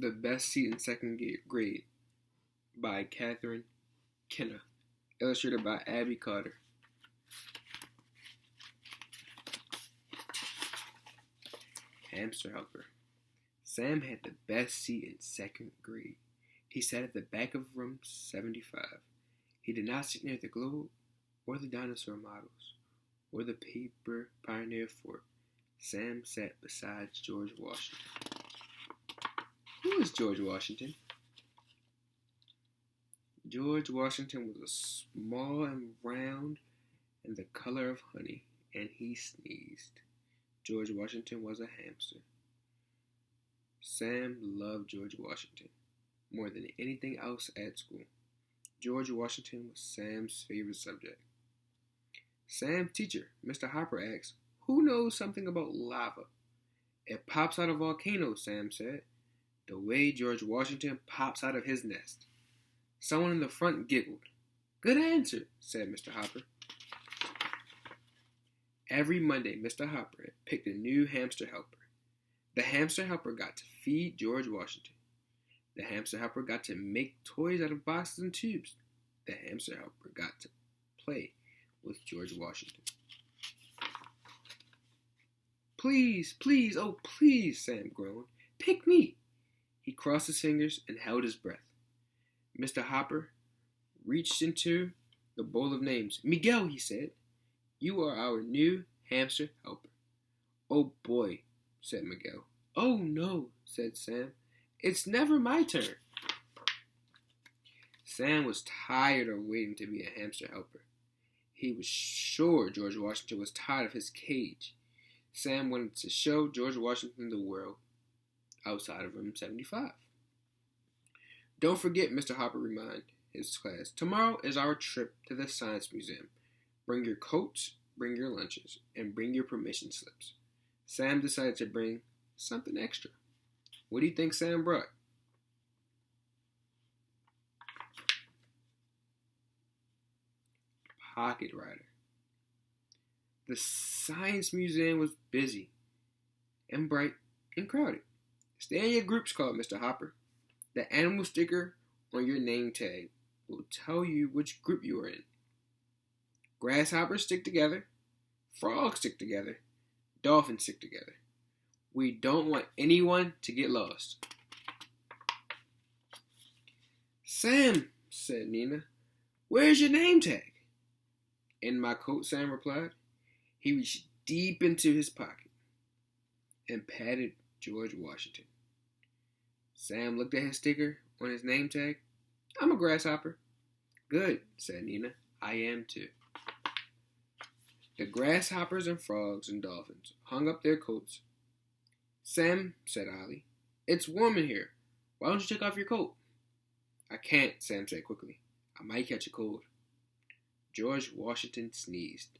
The Best Seat in Second Grade by Catherine Kenna. Illustrated by Abby Carter. Hamster Helper. Sam had the best seat in second grade. He sat at the back of room 75. He did not sit near the globe, or the dinosaur models, or the paper pioneer fort. Sam sat beside George Washington. Who is George Washington? George Washington was small and round and the color of honey, and he sneezed. George Washington was a hamster. Sam loved George Washington more than anything else at school. George Washington was Sam's favorite subject. Sam's teacher, Mr. Hopper, asked, "Who knows something about lava?" "It pops out of volcanoes," Sam said, "the way George Washington pops out of his nest." Someone in the front giggled. "Good answer," said Mr. Hopper. Every Monday, Mr. Hopper picked a new hamster helper. The hamster helper got to feed George Washington. The hamster helper got to make toys out of boxes and tubes. The hamster helper got to play with George Washington. "Please, please, oh please," Sam groaned. "Pick me." He crossed his fingers and held his breath. Mr. Hopper reached into the bowl of names. "Miguel," he said, "you are our new hamster helper." "Oh boy," said Miguel. "Oh no," said Sam. "It's never my turn." Sam was tired of waiting to be a hamster helper. He was sure George Washington was tired of his cage. Sam wanted to show George Washington the world outside of room 75. "Don't forget," Mr. Hopper reminded his class, "tomorrow is our trip to the Science Museum. Bring your coats, bring your lunches, and bring your permission slips." Sam decided to bring something extra. What do you think Sam brought? Pocket Rider. The Science Museum was busy and bright and crowded. "Stay in your groups," called Mr. Hopper. "The animal sticker on your name tag will tell you which group you are in. Grasshoppers stick together, frogs stick together, dolphins stick together. We don't want anyone to get lost." "Sam," said Nina, "where's your name tag?" "In my coat," Sam replied. He reached deep into his pocket and patted George Washington. Sam looked at his sticker on his name tag. "I'm a grasshopper." "Good," said Nina. "I am too." The grasshoppers and frogs and dolphins hung up their coats. "Sam," said Ollie, "it's warm in here. Why don't you take off your coat?" "I can't," Sam said quickly. "I might catch a cold." George Washington sneezed.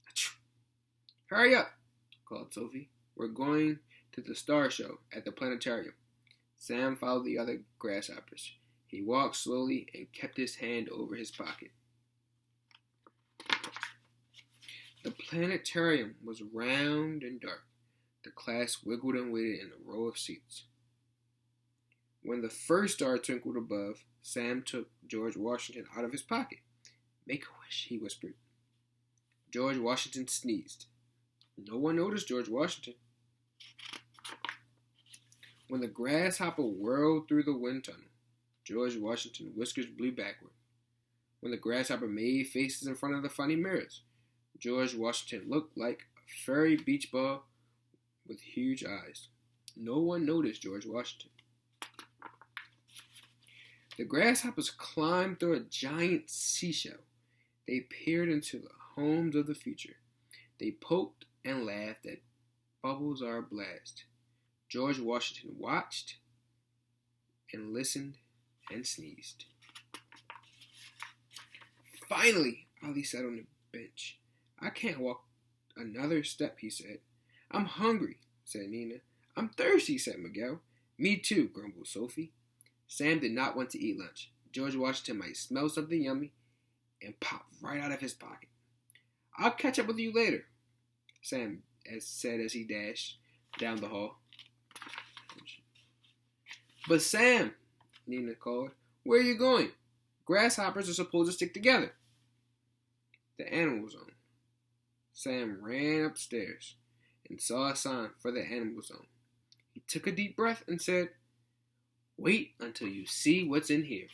Achoo. "Hurry up," called Sophie. "We're going to the star show at the planetarium." Sam followed the other grasshoppers. He walked slowly and kept his hand over his pocket. The planetarium was round and dark. The class wiggled and waited in a row of seats. When the first star twinkled above, Sam took George Washington out of his pocket. "Make a wish," he whispered. George Washington sneezed. No one noticed George Washington. When the grasshopper whirled through the wind tunnel, George Washington's whiskers blew backward. When the grasshopper made faces in front of the funny mirrors, George Washington looked like a furry beach ball with huge eyes. No one noticed George Washington. The grasshoppers climbed through a giant seashell. They peered into the homes of the future. They poked and laughed at Bubbles Our Blast. George Washington watched and listened and sneezed. "Finally," Ollie sat on the bench. "I can't walk another step," he said. "I'm hungry," said Nina. "I'm thirsty," said Miguel. "Me too," grumbled Sophie. Sam did not want to eat lunch. George Washington might smell something yummy and pop right out of his pocket. "I'll catch up with you later," Sam said as he dashed down the hall. But Sam, Nina called, where are you going? Grasshoppers are supposed to stick together. The animal zone. Sam ran upstairs and saw a sign for the animal zone. He took a deep breath and said, wait until you see what's in here.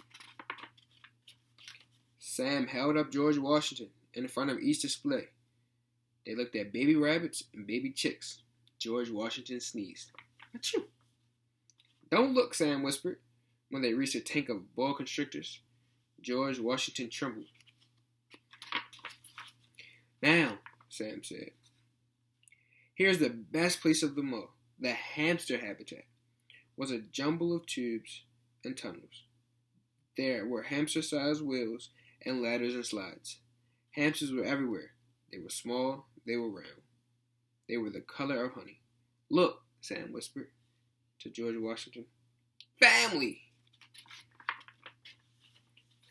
Sam held up George Washington in front of each display. They looked at baby rabbits and baby chicks. George Washington sneezed. Achoo! Don't look, Sam whispered. When they reached a tank of boa constrictors, George Washington trembled. Now, Sam said, here's the best place of them all. The hamster habitat was a jumble of tubes and tunnels. There were hamster-sized wheels and ladders and slides. Hamsters were everywhere. They were small, they were round. They were the color of honey. Look, Sam whispered to George Washington. Family!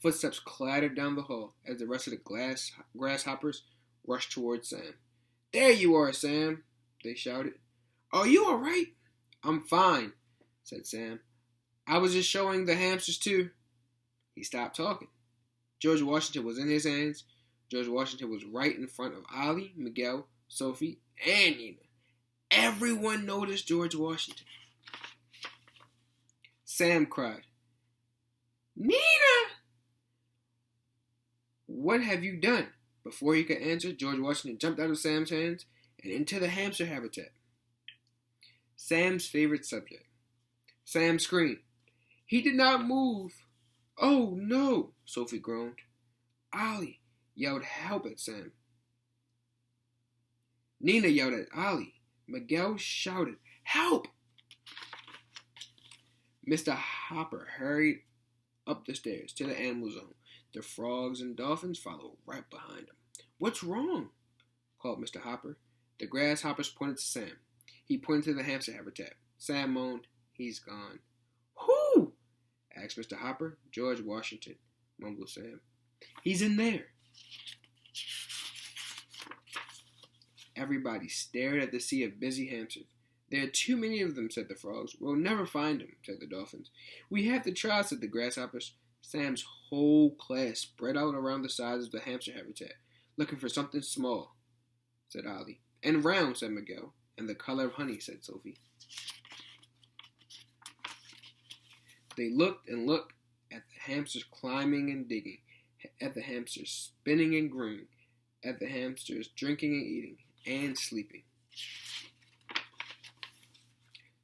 Footsteps clattered down the hall as the rest of the grasshoppers rushed towards Sam. There you are, Sam, they shouted. Are you all right? I'm fine, said Sam. I was just showing the hamsters too. He stopped talking. George Washington was in his hands. George Washington was right in front of Ollie, Miguel, Sophie, and Nina. Everyone noticed George Washington. Sam cried, Nina! What have you done? Before he could answer, George Washington jumped out of Sam's hands and into the hamster habitat. Sam's favorite subject. Sam screamed. He did not move. Oh, no, Sophie groaned. Ollie yelled help at Sam. Nina yelled at Ollie. Miguel shouted, help! Mr. Hopper hurried up the stairs to the animal zone. The frogs and dolphins followed right behind him. What's wrong? Called Mr. Hopper. The grasshoppers pointed to Sam. He pointed to the hamster habitat. Sam moaned, he's gone. Who? Asked Mr. Hopper. George Washington, mumbled Sam. He's in there. Everybody stared at the sea of busy hamsters. There are too many of them, said the frogs. We'll never find them, said the dolphins. We have to try, said the grasshoppers. Sam's whole class spread out around the sides of the hamster habitat, looking for something small, said Ollie. And round, said Miguel. And the color of honey, said Sophie. They looked and looked at the hamsters climbing and digging, at the hamsters spinning and growing, at the hamsters drinking and eating and sleeping.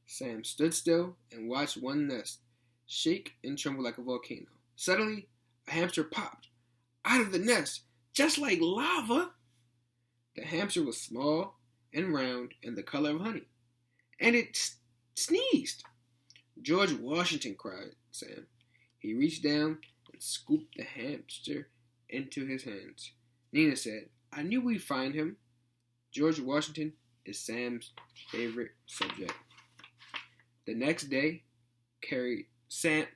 Sam stood still and watched one nest shake and tremble like a volcano. Suddenly, a hamster popped out of the nest, just like lava. The hamster was small and round and the color of honey, and it sneezed. George Washington, cried Sam. He reached down and scooped the hamster into his hands. Nina said, I knew we'd find him. George Washington is Sam's favorite subject. The next day, Sam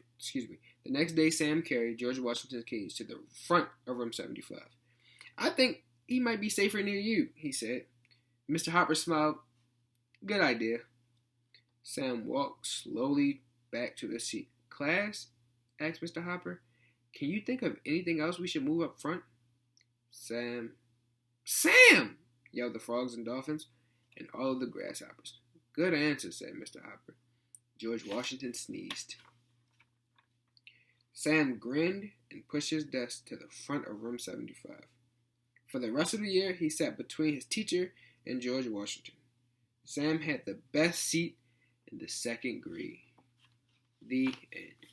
carried George Washington's cage to the front of room 75. I think he might be safer near you, he said. Mr. Hopper smiled. Good idea. Sam walked slowly back to the seat. Class, asked Mr. Hopper, can you think of anything else we should move up front? Sam! Yelled the frogs and dolphins and all of the grasshoppers. Good answer, said Mr. Hopper. George Washington sneezed. Sam grinned and pushed his desk to the front of room 75. For the rest of the year, he sat between his teacher and George Washington. Sam had the best seat in the second grade. The end.